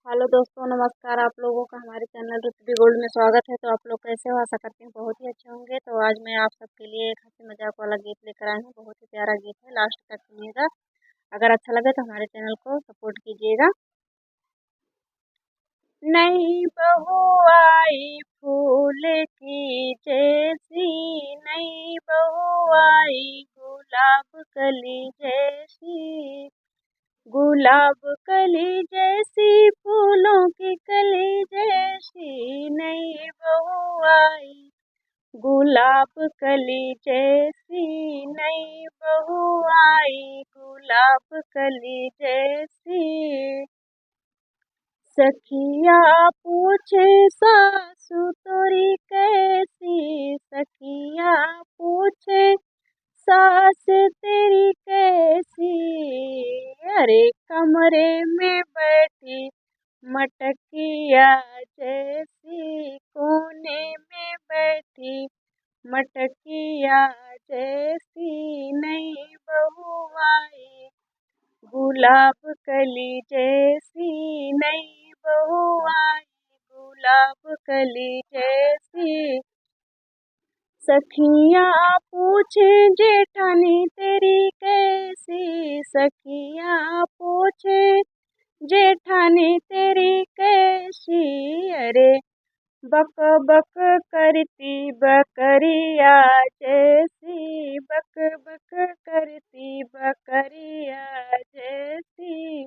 Hello दोस्तों, नमस्कार। आप लोगों का हमारे चैनल रुचि गोल्ड में स्वागत है। तो आप लोग कैसे हो? आशा करती हूँ बहुत ही अच्छे होंगे। तो आज मैं आप सबके लिए एक हंसी मजाक वाला गीत लेकर आई हूँ। बहुत ही प्यारा गीत है, लास्ट तक सुनिएगा। अगर अच्छा लगे तो हमारे चैनल को सपोर्ट कीजिएगा। नई बहू आई फूल की जैसी, नई बहू आई गुलाब कली जैसी, गुलाब कली जैसी, फूलों की कली जैसी, नई बहू आई गुलाब कली जैसी, नई बहू आई गुलाब कली जैसी। सखिया पूछे सासु तोरी कैसी, सखिया पूछे सास तेरी कैसी, अरे कमरे में बैठी मटकिया जैसी, कोने में बैठी मटकिया जैसी, नई बहू आई गुलाब कली जैसी, नई बहू आई गुलाब कली जैसी। सखिया पूछे जेठानी तेरी कैसी, सखिया पूछे जेठानी तेरी कैसी, अरे बक बक करती बकरिया जैसी, बक बक करती बकरिया जैसी,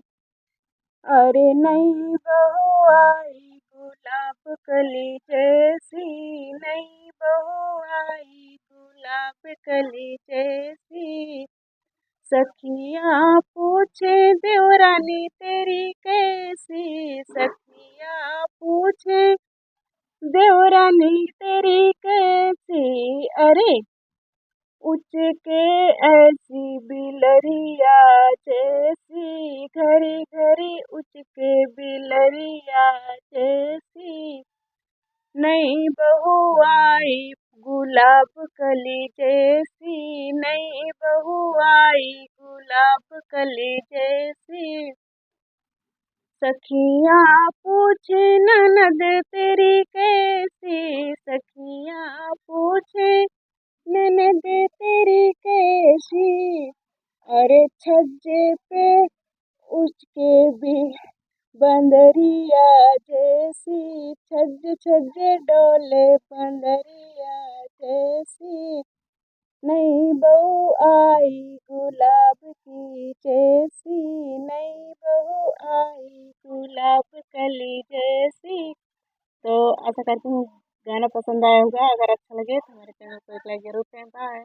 अरे नई बहू आई गुलाब कली जैसी, नई बहू आई गुलाब कली जैसी। सखिया पूछे देवरानी तेरी कैसी, सखिया पूछे देवरानी तेरी कैसी, अरे उचके ऐसी बिलरिया जैसी, घरी घरी उचके बिलरिया जैसी, नई बहू आई गुलाब कली जैसी, नई बहू आई गुलाब कली जैसी। सखिया पूछे ननद तेरी कैसी, सखिया पूछे ननद तेरी कैसी, अरे छज्जे पे उसके भी बंदरिया जैसी, छज्जे छज्जे डोले बंदरिया जैसी, नई बहू आई गुलाब की जैसी, नई बहू आई गुलाब कली जैसी। तो आशा करती हूँ गाना पसंद आया होगा। अगर अच्छा लगे तो हमारे चैनल को एक लाइक जरूर करें। बाय।